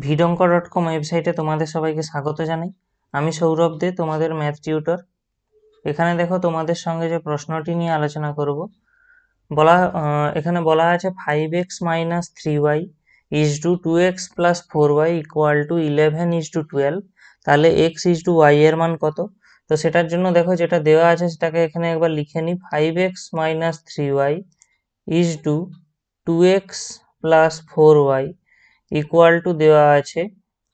ভিডঙ্ক.com ওয়েবসাইটে তোমাদের সবাইকে স্বাগত জানাই। আমি সৌরভ দে, তোমাদের ম্যাথ টিউটর। এখানে দেখো তোমাদের সঙ্গে যে প্রশ্নটি নিয়ে আলোচনা করব, এখানে বলা আছে 5x minus 3y is to 2x plus 4y equal to 11 is to 12, তাহলে x is to y এর মান কত? তো সেটার জন্য দেখো যেটা দেওয়া আছে সেটাকে এখানে একবার লিখে নিই। 5x minus 3y is to 2x plus 4y equal to দেওয়া আছে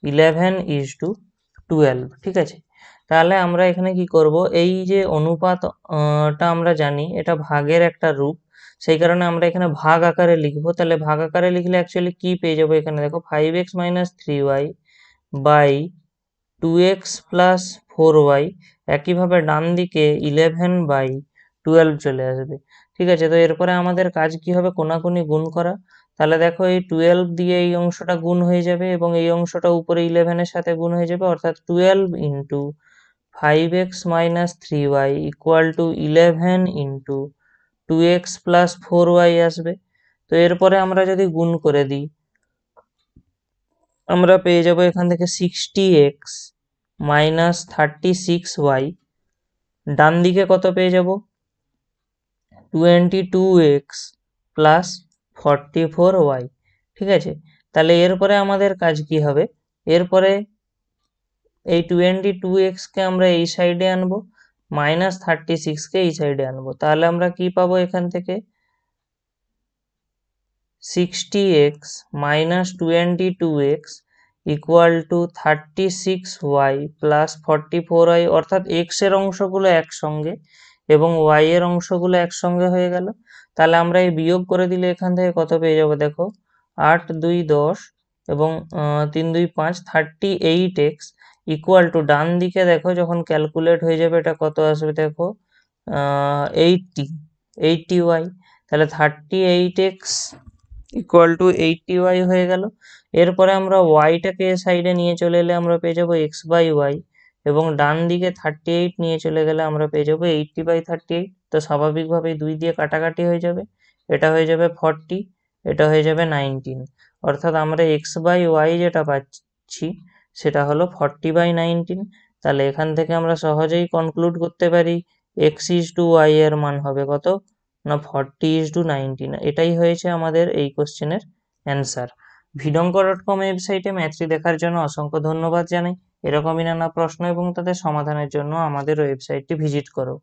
11:12। ঠিক আছে, তাহলে আমরা এখানে কি করব, এই যে অনুপাতটা আমরা জানি এটা ভাগের একটা রূপ, সেই কারণে আমরা এখানে ভাগ আকারে লিখবো। তাহলে ভাগ আকারে লিখলে অ্যাকচুয়ালি কি পেয়ে যাবো, এখানে দেখো 5x minus 3y by 2x plus 4y, একইভাবে ডান দিকে 11/12 চলে আসবে। ঠিক আছে, তো এরপরে আমাদের কাজ কি হবে, কোনাকুনি গুণ করা। তাহলে দেখো এই 12 দিয়ে এই অংশটা গুণ হয়ে যাবে এবং এই অংশটা উপরে 11 এর সাথে গুণ হয়ে যাবে, অর্থাৎ 12 into 5x minus 3y equal to 11 into 2x plus 4y আসবে। তো এরপরে আমরা যদি গুণ করে দিই, আমরা পেয়ে যাব এখান থেকে 60x minus 36y, ডান দিকে কত পেয়ে যাব, 22x plus 44y। ঠিক আছে, তাহলে এরপরে আমাদের কাজ কি হবে, এরপরে এই 22x কে আমরা এই সাইডে আনবো, মাইনাস 36 কে এই সাইডে আনবো। তাহলে আমরা কি পাবো এখান থেকে, 60x minus 22x equal to 36y plus 44y, অর্থাৎ x এর অংশগুলো একসঙ্গে এবং y এর অংশগুলো একসঙ্গে হয়ে গেল। তাহলে আমরা এই বিয়োগ করে দিলে এখান থেকে কত পেয়ে যাবো, দেখো 8 2 10 এবং 3 2 5, 38x ইকুয়াল টু, ডান দিকে দেখো যখন ক্যালকুলেট হয়ে যাবে এটা কত আসবে, দেখো 80y। তাহলে 38x ইকুয়াল টু 80y হয়ে গেল। এরপরে আমরা ওয়াইটাকে সাইডে নিয়ে চলে এলে আমরা পেয়ে যাবো x/y, এবং ডান দিকে 38 নিয়ে চলে গেলে আমরা পেয়ে যাবো 80/38। তো স্বাভাবিকভাবেই 2 দিয়ে কাটাকাটি হয়ে যাবে, এটা হয়ে যাবে 40, এটা হয়ে যাবে 19, অর্থাৎ আমরা x/y যেটা পাচ্ছি সেটা হলো 40/19। তাহলে এখান থেকে আমরা সহজেই কনক্লুড করতে পারি x is to y এর মান হবে কত না 40:19। এটাই হয়েছে আমাদের এই কোশ্চেনের অ্যান্সার। ভিডঙ্ক.com ওয়েবসাইটে ম্যাথটি দেখার জন্য অসংখ্য ধন্যবাদ জানাই। এরকমই নানা প্রশ্ন এবং তাদের সমাধানের জন্য আমাদের ওয়েবসাইটটি ভিজিট করো।